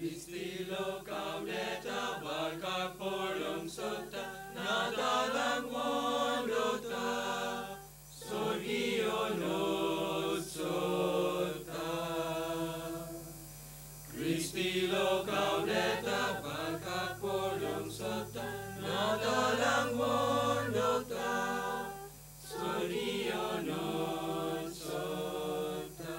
Istilo gaudeta barca porlum sota, natalam wondota, sorgio nos sota. Istilo gaudeta barca porlum sota, natalam wondota, sorgio nos sota.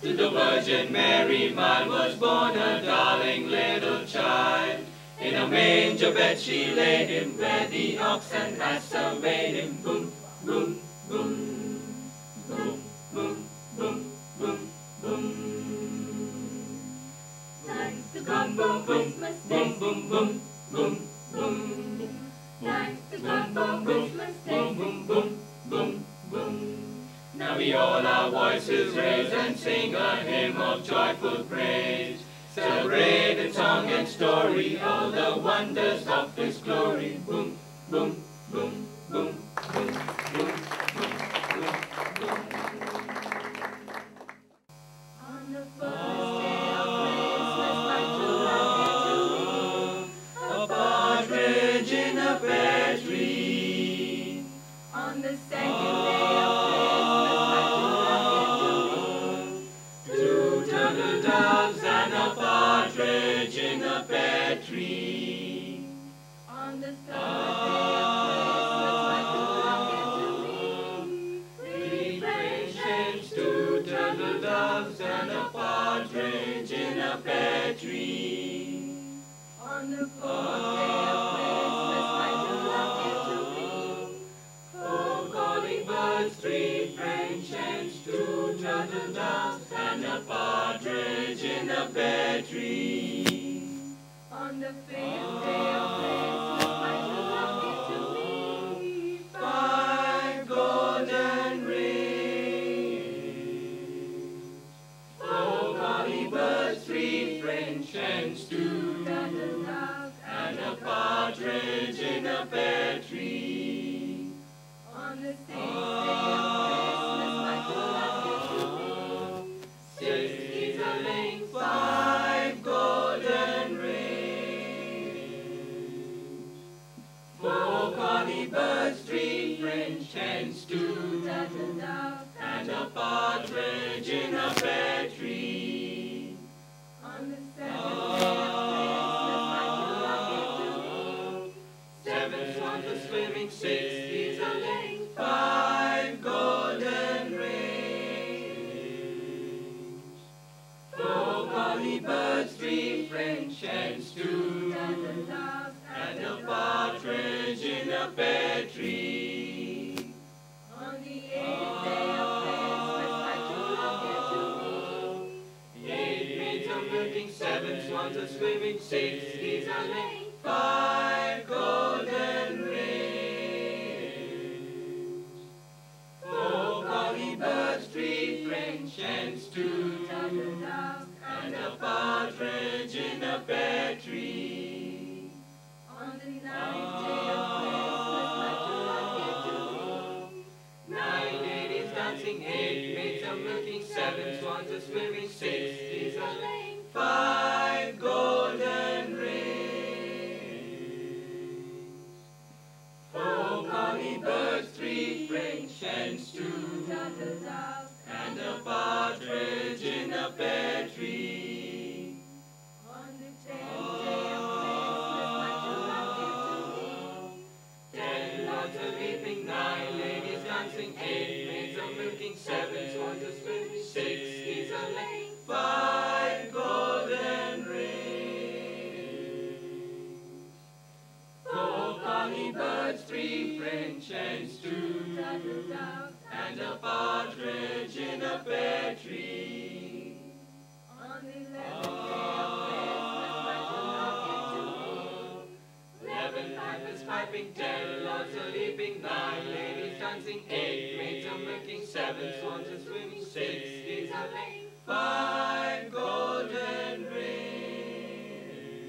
To the Virgin Mary, man was born a darling little child. In a manger bed she laid him, where the oxen had surveyed him. Boom, boom, boom, boom, boom, boom, boom, boom. Thanks to God for Christmas Day. Boom, boom, boom, boom, boom. Thanks to God for Christmas Day. Boom, boom, boom, boom. Now we all our voices raise and sing a hymn of joyful praise. Celebrate in song and story all the wonders of His glory. Boom, boom, boom, boom, boom, boom, boom, boom, boom. On the first day of Christmas, my true love gave to me A partridge in a pear tree. on the second day of Christmas, my true love gave to me Two turtle doves and a partridge in a pear tree. on the third day of Christmas, my true love gave to me three French hens, Two turtle doves and a partridge in a pear tree. on the fourth day of Christmas, my true love gave to me Four calling birds, three French hens, two turtle doves and a partridge in a pear tree. on the fifth day of Christmas, my true love gave to me Five golden rings. Four calling birds, three French hens, two turtle doves and a partridge in a pear tree. on the sixth day of Christmas, my true love gave to me Six geese a laying, five golden rings. Four bonny birds, three French hens, two turtle doves and a partridge in a pear tree. on the seventh day of Christmas, my true love gave to me Seven swans are swimming, six geese a laying, five golden rings. Four bonny birds, three French hens, two turtle doves and a partridge in a pear tree. on the eighth day of Christmas, my true love gave to me Eight maids are milking, seven swans are swimming, six geese are laying, five golden rings. Four bonny birds, three French hens, two turtle doves and a partridge in a pear tree. on the ninth day of Christmas, my true love gave to me dancing, 8 maids are milking, 7 swans are swimming, 6 geese are laying, 5 golden rings, 4 bonny birds, 3 French hens, 2 turtle doves, and a partridge in a pear tree. on the 10th day of Christmas, my true love gave to me 10 lords are leaping, 9 ladies dancing, 8 maids are milking, 7 swans are swimming, 6 geese are laying, 5 golden rings, 4 bonny birds, 3 French hens, 2 turtle doves, and a partridge in a pear tree. on the 11th day of Christmas, my true love gave to me 11 pipers piping, 10 lords are leaping, 9 ladies dancing, 8 maids are milking, 7 swans are swimming, 6 geese are laying, 5 golden rings,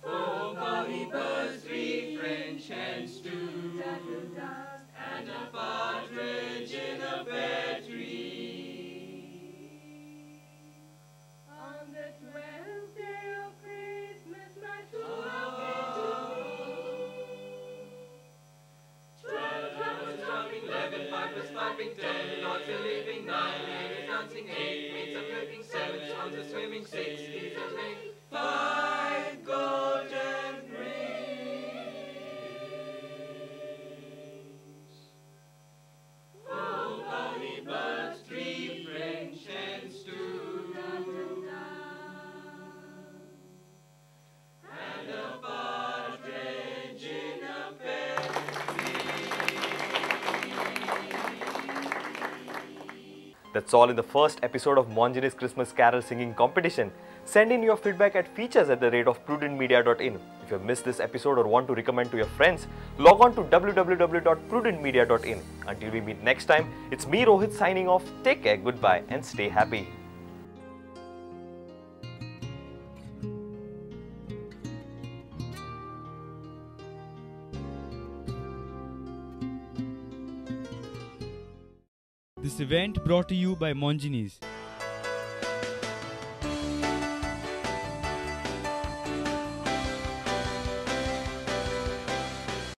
4 bonny birds, 3 French hens, 2 turtle doves, and a partridge in a pear tree. on the 12th day of Christmas, my true love gave to me 12 drummers drumming, 11 pipers piping, 10 lords are leaping, 9 ladies dancing, 8 maids are milking, 7 swans are swimming, 6 geese are laying, 5 golden rings, 4 bonny birds, 3 French hens, 2 turtle doves, and a partridge in a pear That's all in the first episode of Monjini's Christmas Carol Singing Competition. Send in your feedback at features@prudentmedia.in. If you have missed this episode or want to recommend to your friends, log on to www.prudentmedia.in. Until we meet next time, it's me Rohit signing off. Take care, goodbye and stay happy. This event brought to you by Monjini's.